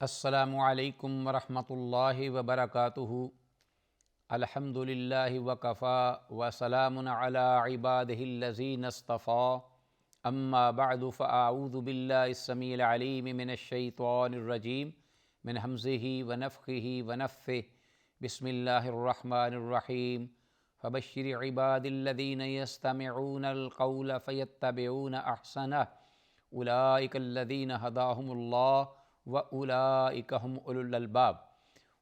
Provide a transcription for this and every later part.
السلام علیکم ورحمۃ اللہ وبرکاتہ۔ الحمد للہ وکفی وسلام علی عبادہ الذین اصطفیٰ، اما بعد فاعوذ باللہ السمیع العلیم من الشیطان الرجیم من ہمزہ ونفخہ ونفثہ۔ بسم اللہ الرحمن الرحیم۔ فبشر عباد الذین یستمعون القول فیتبعون احسنہ، اولئک الذین ھداھم اللہ وَأُولَئِكَ هُمْ أُولُو الْأَلْبَابِ۔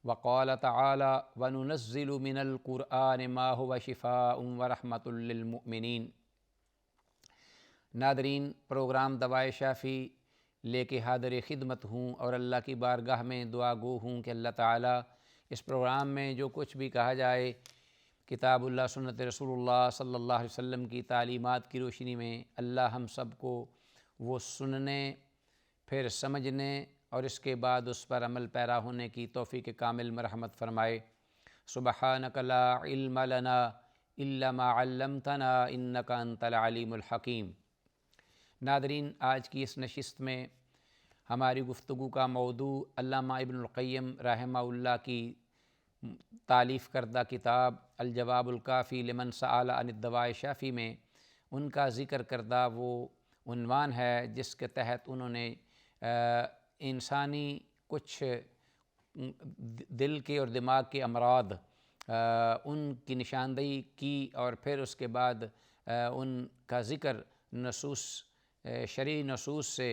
وقال تعالی وَنُنَزِّلُ مِنَ الْقُرْآنِ مَا هُوَ شِفَاءٌ وَرَحْمَةٌ لِّلْمُؤْمِنِينَ۔ ناظرین، پروگرام دوائے شافی لے کے حاضر خدمت ہوں اور اللہ کی بارگاہ میں دعا گو ہوں کہ اللہ تعالی اس پروگرام میں جو کچھ بھی کہا جائے کتاب اللہ سنت رسول اللہ صلی اللہ علیہ وسلم کی تعلیمات کی روشنی میں اللہ ہم سب کو وہ سننے، پھر سمجھنے اور اس کے بعد اس پر عمل پیرا ہونے کی توفیق کامل مرحمت فرمائے۔ سبحانک لا علم لنا الا ما علمتنا انک انت العلیم الحکیم۔ ناظرین، آج کی اس نشست میں ہماری گفتگو کا موضوع علامہ ابن القیم رحمہ اللہ کی تالیف کردہ کتاب الجواب الکافی لمن سأل عن الدواء الشافی میں ان کا ذکر کردہ وہ عنوان ہے جس کے تحت انہوں نے انسانی کچھ دل کے اور دماغ کے امراض ان کی نشاندہی کی، اور پھر اس کے بعد ان کا ذکر نصوص شرعی نصوص سے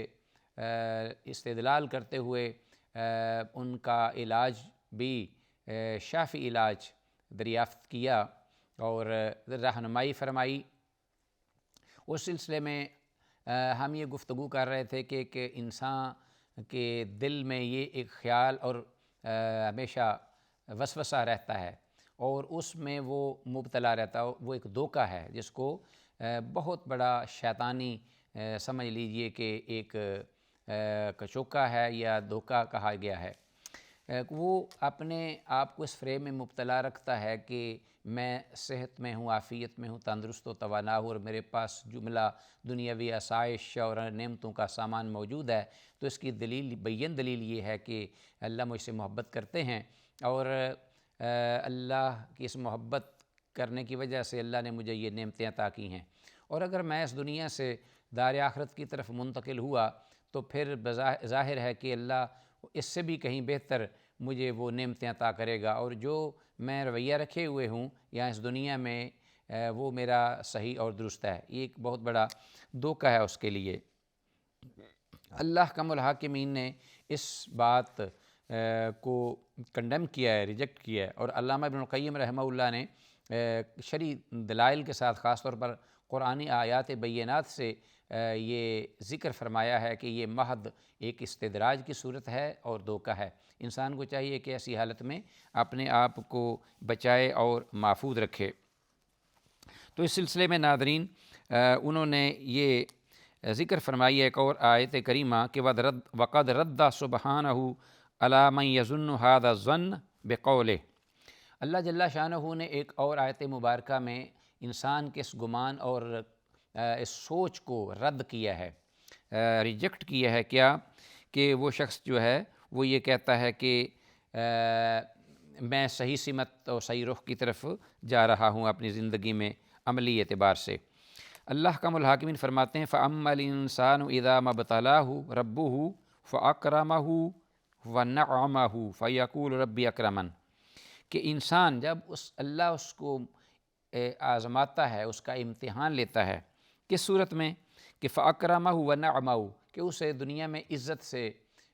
استدلال کرتے ہوئے ان کا علاج بھی شافی علاج دریافت کیا اور رہنمائی فرمائی۔ اس سلسلے میں ہم یہ گفتگو کر رہے تھے کہ ایک انسان کے دل میں یہ ایک خیال اور ہمیشہ وسوسہ رہتا ہے اور اس میں وہ مبتلا رہتا ہے، وہ ایک دھوکہ ہے جس کو بہت بڑا شیطانی سمجھ لیجئے کہ ایک کچوکا ہے یا دھوکہ کہا گیا ہے۔ وہ اپنے آپ کو اس فریم میں مبتلا رکھتا ہے کہ میں صحت میں ہوں، عافیت میں ہوں، تندرست و توانا ہوں اور میرے پاس جملہ دنیاوی آسائش اور نعمتوں کا سامان موجود ہے، تو اس کی دلیل بین دلیل یہ ہے کہ اللہ مجھ سے محبت کرتے ہیں اور اللہ کی اس محبت کرنے کی وجہ سے اللہ نے مجھے یہ نعمتیں عطا کی ہیں، اور اگر میں اس دنیا سے دار آخرت کی طرف منتقل ہوا تو پھر ظاہر ہے کہ اللہ اس سے بھی کہیں بہتر مجھے وہ نعمتیں عطا کرے گا، اور جو میں رویہ رکھے ہوئے ہوں یہاں اس دنیا میں وہ میرا صحیح اور درست ہے۔ یہ ایک بہت بڑا دھوکہ ہے اس کے لیے۔ اللہ کم الحاکمین نے اس بات کو کنڈیم کیا ہے، ریجیکٹ کیا ہے، اور علامہ ابن القیم رحمہ اللہ نے شرعی دلائل کے ساتھ خاص طور پر قرآنی آیات بینات سے یہ ذکر فرمایا ہے کہ یہ محض ایک استدراج کی صورت ہے اور دھوکہ ہے۔ انسان کو چاہیے کہ ایسی حالت میں اپنے آپ کو بچائے اور محفوظ رکھے۔ تو اس سلسلے میں ناظرین انہوں نے یہ ذکر فرمائی ایک اور آیت کریمہ کہ وَقَدْ رَدَّ سُبْحَانَهُ عَلَىٰ مَنْ يَظُنُّ هَذَا الظَّنَّ بِقَوْلِهِ۔ اللہ جل شانہ نے ایک اور آیت مبارکہ میں انسان کے اس گمان اور اس سوچ کو رد کیا ہے، ریجیکٹ کیا ہے، کیا کہ وہ شخص جو ہے وہ یہ کہتا ہے کہ میں صحیح سمت اور صحیح رخ کی طرف جا رہا ہوں اپنی زندگی میں عملی اعتبار سے۔ اللہ کم الحاکمین فرماتے ہیں فَأَمَّا الْإِنسَانُ إِذَا مَا ابْتَلَاهُ رَبُّهُ فَأَكْرَمَهُ وَنَعَّمَهُ فَيَقُولُ رَبِّي أَكْرَمَنِ، کہ انسان جب اللہ اس کو آزماتا ہے، اس کا امتحان لیتا ہے، کس صورت میں کہ فَأَكْرَمَهُ وَنَعَّمَهُ، کہ اسے دنیا میں عزت سے،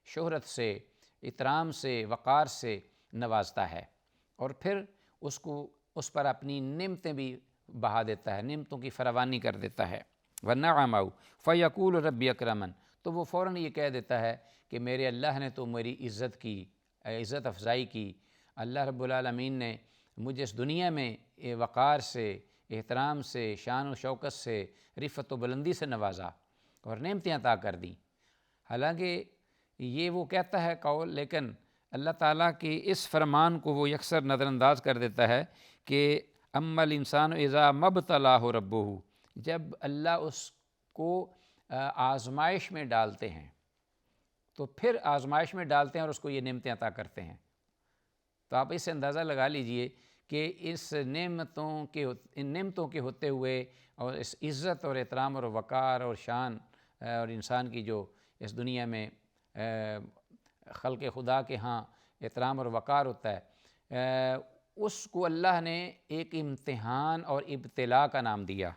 شہرت سے، احترام سے، وقار سے نوازتا ہے، اور پھر اس پر اپنی نعمتیں بھی بہا دیتا ہے، نعمتوں کی فراوانی کر دیتا ہے۔ وَنَعَّمَهُ فَيَقُولُ رَبِّي أَكْرَمَنِ، تو وہ فوراً یہ کہہ دیتا ہے کہ میرے اللہ نے تو میری عزت کی، عزت افزائی کی، اللہ رب العالمین نے مجھے اس دنیا میں وقار سے، احترام سے، شان و شوکت سے، رفعت و بلندی سے نوازا اور نعمتیں عطا کر دیں۔ حالانکہ یہ وہ کہتا ہے قول، لیکن اللہ تعالیٰ کے اس فرمان کو وہ یکسر نظر انداز کر دیتا ہے کہ اما الانسان اذا ما ابتلاه ربه، جب اللہ اس کو آزمائش میں ڈالتے ہیں، تو پھر آزمائش میں ڈالتے ہیں اور اس کو یہ نعمتیں عطا کرتے ہیں۔ تو آپ اس سے اندازہ لگا لیجئے کہ ان نعمتوں کے ہوتے ہوئے اور اس عزت اور احترام اور وقار اور شان اور انسان کی جو اس دنیا میں خلق خدا کے ہاں احترام اور وقار ہوتا ہے، اس کو اللہ نے ایک امتحان اور ابتلاء کا نام دیا۔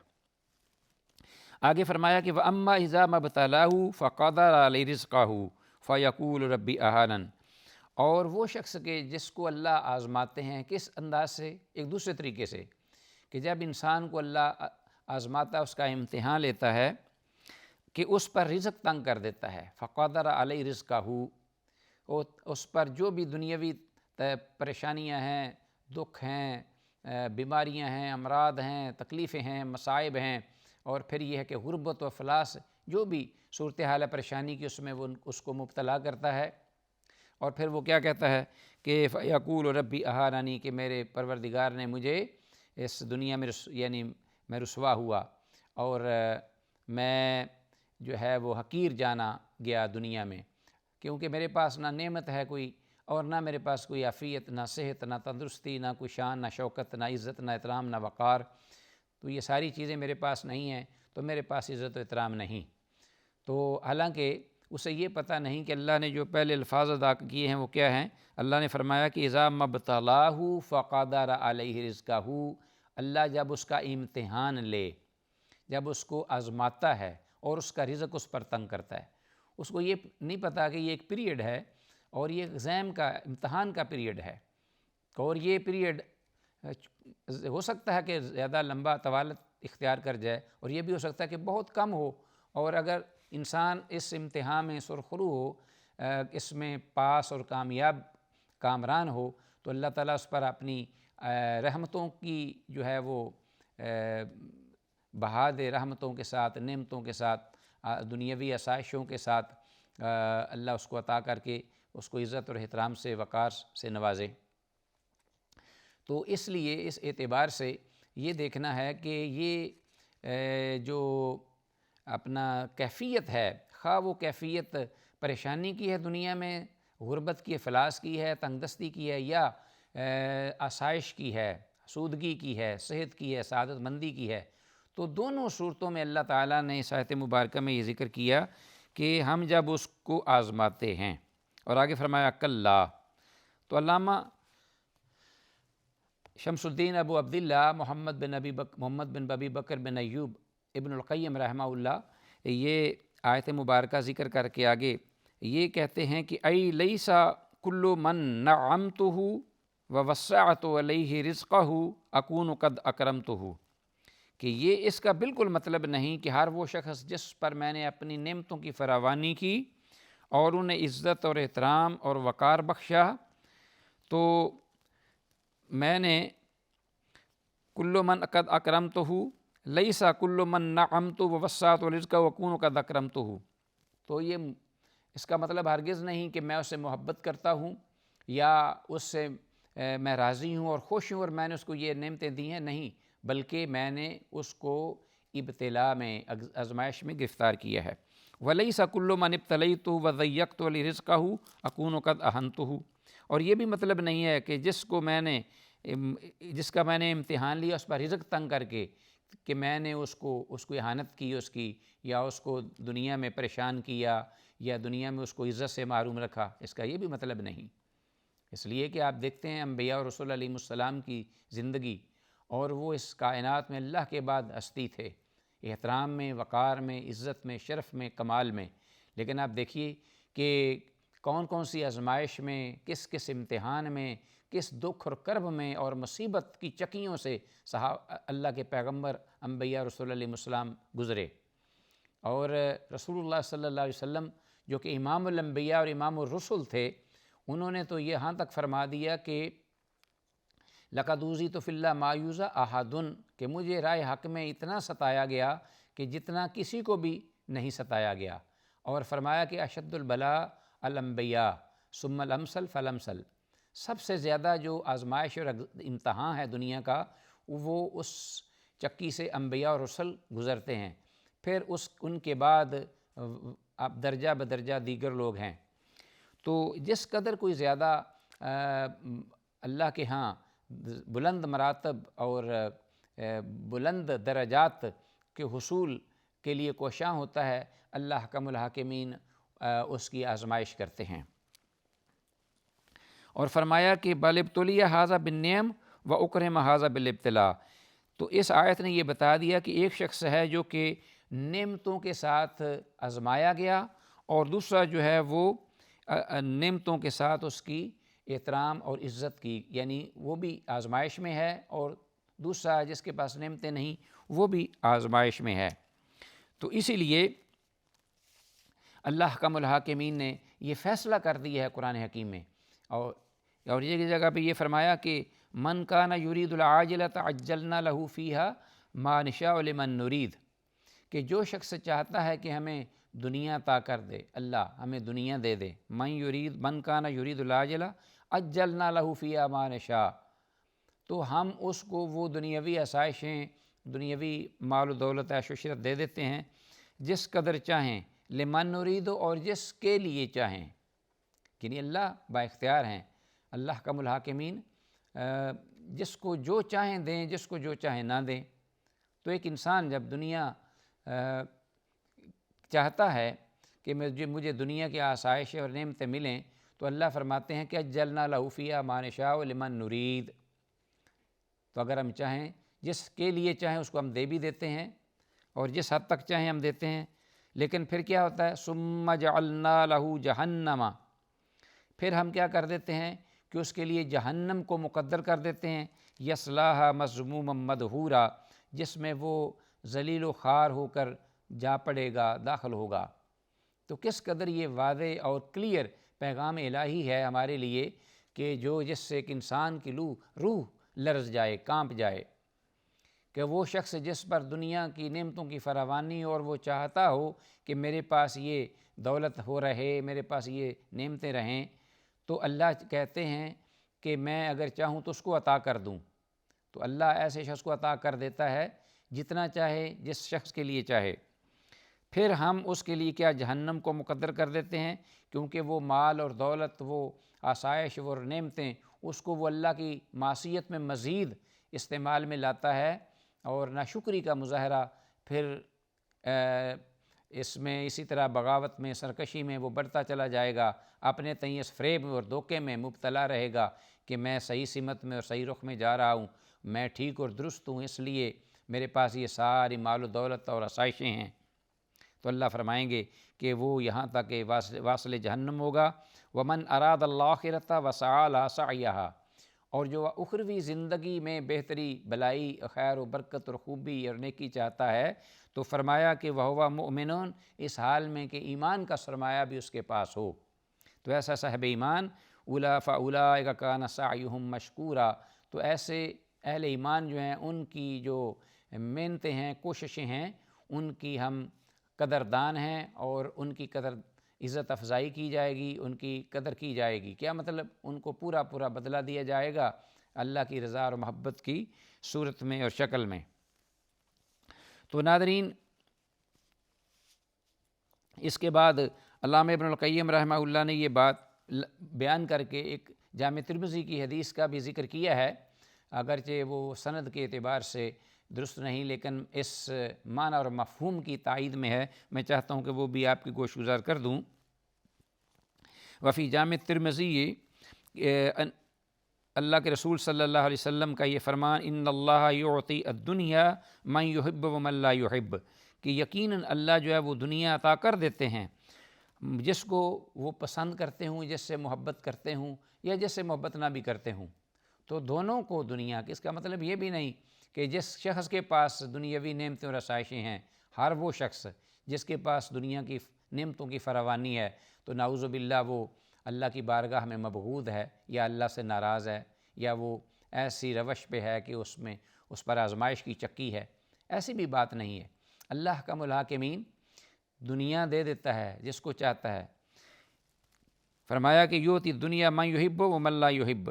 آگے فرمایا کہ وَأَمَّا إِذَا مَا ابْتَلَاهُ فَقَدَرَ عَلَيْهِ رِزْقَهُ فَيَقُولُ رَبِّ أَهَانَنِ، اور وہ شخص کہ جس کو اللہ آزماتے ہیں کس انداز سے، ایک دوسرے طریقے سے، کہ جب انسان کو اللہ آزماتا ہے، اس کا امتحان لیتا ہے کہ اس پر رزق تنگ کر دیتا ہے، فَقَدَرَ عَلَيْهِ رِزْقَهُ، اور اس پر جو بھی دنیاوی پریشانیاں ہیں، دکھ ہیں، بیماریاں ہیں، امراض ہیں، تکلیفیں ہیں، مصائب ہیں، اور پھر یہ ہے کہ غربت و افلاس، جو بھی صورتحال پریشانی کی اس میں وہ اس کو مبتلا کرتا ہے، اور پھر وہ کیا کہتا ہے کہ فَيَقُولُ رَبِّ أَهَانَنِ، کہ میرے پروردگار نے مجھے اس دنیا میں یعنی میں رسوا ہوا اور میں جو ہے وہ حقیر جانا گیا دنیا میں، کیونکہ میرے پاس نہ نعمت ہے کوئی، اور نہ میرے پاس کوئی عافیت، نہ صحت، نہ تندرستی، نہ کوئی شان، نہ شوکت، نہ عزت، نہ احترام، نہ وقار، تو یہ ساری چیزیں میرے پاس نہیں ہیں، تو میرے پاس عزت و احترام نہیں۔ تو حالانکہ اسے یہ پتہ نہیں کہ اللہ نے جو پہلے الفاظ ادا کیے ہیں وہ کیا ہیں۔ اللہ نے فرمایا کہ اذا مبتلاہ فقدر علیہ رزقہ، اللہ جب اس کا امتحان لے، جب اس کو آزماتا ہے اور اس کا رزق اس پر تنگ کرتا ہے، اس کو یہ نہیں پتہ کہ یہ ایک پیریڈ ہے اور یہ ایگزام کا امتحان کا پیریڈ ہے، اور یہ پیریڈ ہو سکتا ہے کہ زیادہ لمبا طوالت اختیار کر جائے، اور یہ بھی ہو سکتا ہے کہ بہت کم ہو، اور اگر انسان اس امتحان میں سرخرو ہو، اس میں پاس اور کامران ہو، تو اللہ تعالیٰ اس پر اپنی رحمتوں کی جو ہے وہ بہا دے، رحمتوں کے ساتھ، نعمتوں کے ساتھ، دنیاوی آسائشوں کے ساتھ اللہ اس کو عطا کر کے اس کو عزت اور احترام سے، وقار سے نوازے۔ تو اس لیے اس اعتبار سے یہ دیکھنا ہے کہ یہ جو اپنا کیفیت ہے، خواہ وہ کیفیت پریشانی کی ہے دنیا میں، غربت کی، افلاس کی ہے، تنگ دستی کی ہے، یا آسائش کی ہے، سودگی کی ہے، صحت کی ہے، سعادت مندی کی ہے، تو دونوں صورتوں میں اللہ تعالیٰ نے اس آیت مبارکہ میں یہ ذکر کیا کہ ہم جب اس کو آزماتے ہیں، اور آگے فرمایا کلا۔ تو علامہ شمس الدین ابو عبداللہ محمد بن ابی بکر بن ایوب ابن القیم رحمہ اللہ یہ آیت مبارکہ ذکر کر کے آگے یہ کہتے ہیں کہ ای لیسا کل من نعمتہ ووسعت علیہ رزقہ اکون قد اکرمتہ، کہ یہ اس کا بالکل مطلب نہیں کہ ہر وہ شخص جس پر میں نے اپنی نعمتوں کی فراوانی کی اور انہیں عزت اور احترام اور وقار بخشا، تو میں نے کل من قد اکرمتہ لیسا کل من نعمت ووسعت رزقہ واکون قد اکرمتہ، تو یہ اس کا مطلب ہرگز نہیں کہ میں اس سے محبت کرتا ہوں یا اس سے میں راضی ہوں اور خوش ہوں اور میں نے اس کو یہ نعمتیں دی ہیں، نہیں، بلکہ میں نے اس کو ابتلاء میں، آزمائش میں گرفتار کیا ہے۔ وَلَيْسَ كُلُّ مَنِ ابْتَلَيْتُهُ وَضَيَّقْتُ عَلَيْهِ رِزْقَهُ أَكُونُ قَدْ أَهَنْتُهُ، اور یہ بھی مطلب نہیں ہے کہ جس کا میں نے امتحان لیا اس پر رزق تنگ کر کے کہ میں نے اس کو اہانت کی اس کی، یا اس کو دنیا میں پریشان کیا، یا دنیا میں اس کو عزت سے محروم رکھا، اس کا یہ بھی مطلب نہیں۔ اس لیے کہ آپ دیکھتے ہیں انبیاء اور رسول علیہ السلام کی زندگی، اور وہ اس کائنات میں اللہ کے بعد ہستی تھے، احترام میں، وقار میں، عزت میں، شرف میں، کمال میں، لیکن آپ دیکھیے کہ کون کون سی آزمائش میں، کس کس امتحان میں، کس دکھ اور کرب میں اور مصیبت کی چکیوں سے اللہ کے پیغمبر انبیاء رسول علیہ السلام گزرے۔ اور رسول اللہ صلی اللہ علیہ وسلم جو کہ امام الانبیاء اور امام الرسل تھے، انہوں نے تو یہاں تک فرما دیا کہ لَقَدْ أُوذِيتُ فِي اللَّهِ مَا يُؤْذَى أَحَدٌ، کہ مجھے رائے حق میں اتنا ستایا گیا کہ جتنا کسی کو بھی نہیں ستایا گیا، اور فرمایا کہ اشد البلاء الانبیاء ثم الامثل فالامثل، سب سے زیادہ جو آزمائش اور امتحان ہے دنیا کا، وہ اس چکی سے انبیاء اور رسل گزرتے ہیں، پھر ان کے بعد اب درجہ بدرجہ دیگر لوگ ہیں، تو جس قدر کوئی زیادہ اللہ کے ہاں بلند مراتب اور بلند درجات کے حصول کے لیے کوشاں ہوتا ہے، اللہ حکم الحاکمین اس کی آزمائش کرتے ہیں۔ اور فرمایا کہ بل ابتلی ھذا بالنعم و اکرم ھذا بالابتلاء، تو اس آیت نے یہ بتا دیا کہ ایک شخص ہے جو کہ نعمتوں کے ساتھ آزمایا گیا، اور دوسرا جو ہے وہ نعمتوں کے ساتھ اس کی احترام اور عزت کی، یعنی وہ بھی آزمائش میں ہے، اور دوسرا جس کے پاس نعمتیں نہیں وہ بھی آزمائش میں ہے۔ تو اسی لیے اللہ حکم الحاکمین نے یہ فیصلہ کر دیا ہے قرآن حکیم میں، اور یہ جگہ پہ یہ فرمایا کہ من کان یرید العاجلۃ عجلنا لہ فیہا ما نشاء لمن نرید، کہ جو شخص چاہتا ہے کہ ہمیں دنیا عطا کر دے، اللہ ہمیں دنیا دے دے، من کان یرید العاجلہ عجلنا لہ فیہا ما نشاء، تو ہم اس کو وہ دنیاوی آسائشیں، دنیاوی مال و دولت عیش و عشرت دے دیتے ہیں جس قدر چاہیں، لمن نرید، اور جس کے لیے چاہیں، یعنی اللہ با اختیار ہیں، اللہ حکم الحاکمین جس کو جو چاہیں دیں، جس کو جو چاہیں نہ دیں۔ تو ایک انسان جب دنیا چاہتا ہے کہ مجھے دنیا کی آسائش اور نعمتیں ملیں، تو اللہ فرماتے ہیں کہ اجلنا لہ فیہا ما نشاء لمن نرید، تو اگر ہم چاہیں، جس کے لیے چاہیں اس کو ہم دے بھی دیتے ہیں، اور جس حد تک چاہیں ہم دیتے ہیں۔ لیکن پھر کیا ہوتا ہے، ثم جعلنا لہ جہنم، پھر ہم کیا کر دیتے ہیں کہ اس کے لیے جہنم کو مقدر کر دیتے ہیں، یصلاھا مذموما مدحورا، جس میں وہ ذلیل و خوار ہو کر جا پڑے گا، داخل ہوگا۔ تو کس قدر یہ واضح اور کلیئر پیغام الہی ہے ہمارے لیے کہ جس سے ایک انسان کی روح لرز جائے، کانپ جائے، کہ وہ شخص جس پر دنیا کی نعمتوں کی فراوانی اور وہ چاہتا ہو کہ میرے پاس یہ دولت ہو رہے، میرے پاس یہ نعمتیں رہیں، تو اللہ کہتے ہیں کہ میں اگر چاہوں تو اس کو عطا کر دوں، تو اللہ ایسے شخص کو عطا کر دیتا ہے جتنا چاہے، جس شخص کے لیے چاہے۔ پھر ہم اس کے لیے کیا جہنم کو مقدر کر دیتے ہیں، کیونکہ وہ مال اور دولت، وہ آسائش اور نعمتیں، اس کو وہ اللہ کی معصیت میں مزید استعمال میں لاتا ہے، اور ناشکری کا مظاہرہ پھر اس میں اسی طرح بغاوت میں، سرکشی میں وہ بڑھتا چلا جائے گا، اپنے تئیں اس فریب اور دھوکے میں مبتلا رہے گا کہ میں صحیح سمت میں اور صحیح رخ میں جا رہا ہوں، میں ٹھیک اور درست ہوں، اس لیے میرے پاس یہ ساری مال و دولت اور آسائشیں ہیں۔ تو اللہ فرمائیں گے کہ وہ یہاں تک کہ واصل جہنم ہوگا۔ ومن اراد الآخرۃ وسعی لہا سعیہا، اور جو اخروی زندگی میں بہتری، بلائی، خیر و برکت اور خوبی اور نیکی چاہتا ہے، تو فرمایا کہ وہو مؤمن، اس حال میں کہ ایمان کا سرمایہ بھی اس کے پاس ہو۔ تو ایسا صاحب ایمان، فاولئک کان سعیہم مشکورا، تو ایسے اہل ایمان جو ہیں، ان کی جو محنتیں ہیں، کوششیں ہیں، ان کی ہم قدردان ہیں، اور ان کی قدر عزت افزائی کی جائے گی، ان کی قدر کی جائے گی۔ کیا مطلب؟ ان کو پورا بدلہ دیا جائے گا اللہ کی رضا اور محبت کی صورت میں اور شکل میں۔ تو ناظرین، اس کے بعد علامہ ابن القیم رحمہ اللہ نے یہ بات بیان کر کے ایک جامع ترمذی کی حدیث کا بھی ذکر کیا ہے، اگرچہ وہ سند کے اعتبار سے درست نہیں، لیکن اس معنی اور مفہوم کی تائید میں ہے، میں چاہتا ہوں کہ وہ بھی آپ کی گوش گزار کر دوں۔ وفی جامع ترمذی، اللہ کے رسول صلی اللہ علیہ وسلم کا یہ فرمان، ان اللہ یعطی الدنیا من یحب ومن لا یحب، کہ یقیناً اللہ جو ہے وہ دنیا عطا کر دیتے ہیں جس کو وہ پسند کرتے ہوں، جس سے محبت کرتے ہوں، یا جس سے محبت نہ بھی کرتے ہوں۔ تو دونوں کو دنیا کی، اس کا مطلب یہ بھی نہیں کہ جس شخص کے پاس دنیاوی نعمتیں اور آسائشیں ہیں، ہر وہ شخص جس کے پاس دنیا کی نعمتوں کی فراوانی ہے، تو نعوذ باللہ وہ اللہ کی بارگاہ میں مبغوض ہے، یا اللہ سے ناراض ہے، یا وہ ایسی روش پہ ہے کہ اس پر آزمائش کی چکی ہے۔ ایسی بھی بات نہیں ہے۔ اللہ حکم الحاکمین دنیا دے دیتا ہے جس کو چاہتا ہے۔ فرمایا کہ یؤتی الدنیا من یحب ومن لا یحب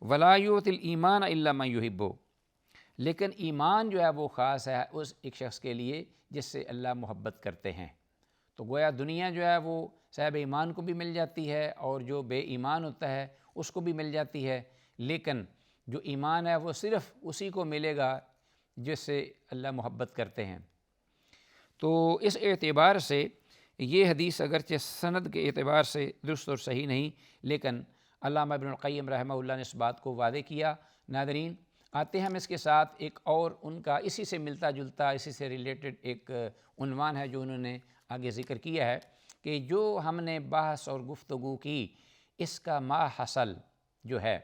ولا یؤتی الایمان الا من یحب، لیکن ایمان جو ہے وہ خاص ہے اس ایک شخص کے لیے جس سے اللہ محبت کرتے ہیں۔ تو گویا دنیا جو ہے وہ صاحب ایمان کو بھی مل جاتی ہے اور جو بے ایمان ہوتا ہے اس کو بھی مل جاتی ہے، لیکن جو ایمان ہے وہ صرف اسی کو ملے گا جس سے اللہ محبت کرتے ہیں۔ تو اس اعتبار سے یہ حدیث اگرچہ سند کے اعتبار سے درست اور صحیح نہیں، لیکن علامہ ابن القیم رحمہ اللہ نے اس بات کو واضح کیا۔ ناظرین، آتے ہیں ہم اس کے ساتھ ایک اور ان کا اسی سے ملتا جلتا، اسی سے ریلیٹڈ ایک عنوان ہے جو انہوں نے آگے ذکر کیا ہے کہ جو ہم نے بحث اور گفتگو کی، اس کا ما حصل جو ہے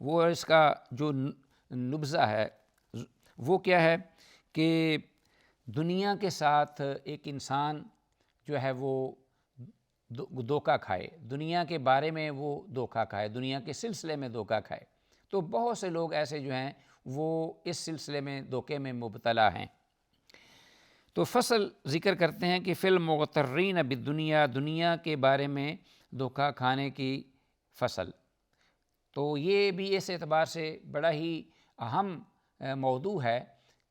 وہ اس کا جو نبذہ ہے وہ کیا ہے کہ دنیا کے ساتھ ایک انسان جو ہے وہ دھوکہ کھائے، دنیا کے بارے میں وہ دھوکہ کھائے، دنیا کے سلسلے میں دھوکہ کھائے، تو بہت سے لوگ ایسے جو ہیں وہ اس سلسلے میں دھوکے میں مبتلا ہیں۔ تو فصل ذکر کرتے ہیں کہ فی المغترین بالدنیا، دنیا کے بارے میں دھوکہ کھانے کی فصل۔ تو یہ بھی اس اعتبار سے بڑا ہی اہم موضوع ہے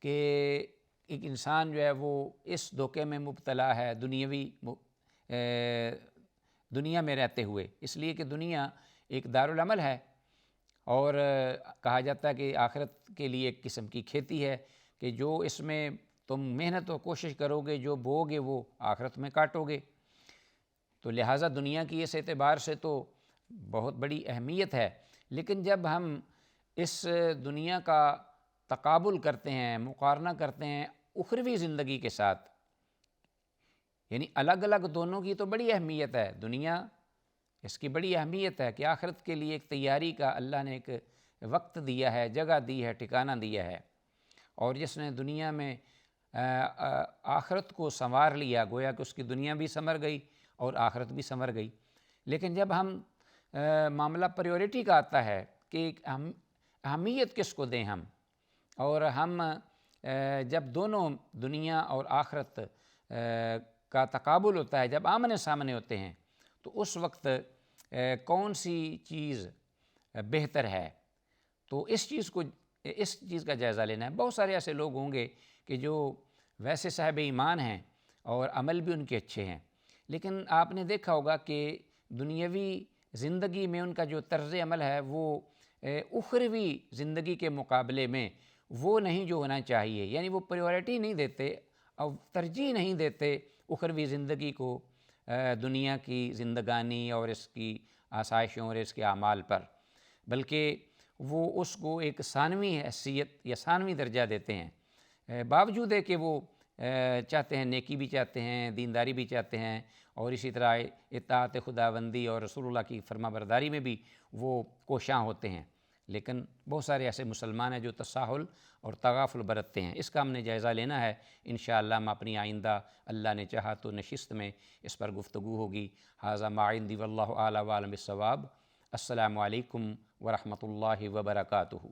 کہ ایک انسان جو ہے وہ اس دھوکے میں مبتلا ہے دنیا میں رہتے ہوئے، اس لیے کہ دنیا ایک دارالعمل ہے اور کہا جاتا ہے کہ آخرت کے لیے ایک قسم کی کھیتی ہے کہ جو اس میں تم محنت و کوشش کرو گے، جو بو گے وہ آخرت میں کاٹو گے۔ تو لہٰذا دنیا کی اس اعتبار سے تو بہت بڑی اہمیت ہے، لیکن جب ہم اس دنیا کا تقابل کرتے ہیں، مقارنہ کرتے ہیں اخروی زندگی کے ساتھ، یعنی الگ الگ دونوں کی تو بڑی اہمیت ہے، دنیا اس کی بڑی اہمیت ہے کہ آخرت کے لیے ایک تیاری کا اللہ نے ایک وقت دیا ہے، جگہ دی ہے، ٹھکانہ دیا ہے، اور جس نے دنیا میں آخرت کو سنوار لیا، گویا کہ اس کی دنیا بھی سنور گئی اور آخرت بھی سنور گئی۔ لیکن جب ہم معاملہ پریورٹی کا آتا ہے کہ اہمیت کس کو دیں ہم، اور ہم جب دونوں دنیا اور آخرت کا تقابل ہوتا ہے، جب آمنے سامنے ہوتے ہیں، تو اس وقت کون سی چیز بہتر ہے، تو اس چیز کا جائزہ لینا ہے۔ بہت سارے ایسے لوگ ہوں گے کہ جو ویسے صاحب ایمان ہیں اور عمل بھی ان کے اچھے ہیں، لیکن آپ نے دیکھا ہوگا کہ دنیاوی زندگی میں ان کا جو طرز عمل ہے وہ اخروی زندگی کے مقابلے میں وہ نہیں جو ہونا چاہیے، یعنی وہ پریورٹی نہیں دیتے اور ترجیح نہیں دیتے اخروی زندگی کو دنیا کی زندگانی اور اس کی آسائشوں اور اس کے اعمال پر، بلکہ وہ اس کو ایک ثانوی حیثیت یا ثانوی درجہ دیتے ہیں، باوجود ہے کہ وہ چاہتے ہیں، نیکی بھی چاہتے ہیں، دینداری بھی چاہتے ہیں، اور اسی طرح اطاعت خداوندی اور رسول اللہ کی فرما برداری میں بھی وہ کوشاں ہوتے ہیں، لیکن بہت سارے ایسے مسلمان ہیں جو تساہل اور تغافل برتتے ہیں۔ اس کا ہم نے جائزہ لینا ہے۔ انشاءاللہ ہم اپنی آئندہ اللہ نے چاہا تو نشست میں اس پر گفتگو ہوگی۔ ھذا ما عندی واللہ اعلی وعلم بالصواب۔ السلام علیکم ورحمۃ اللہ وبرکاتہ۔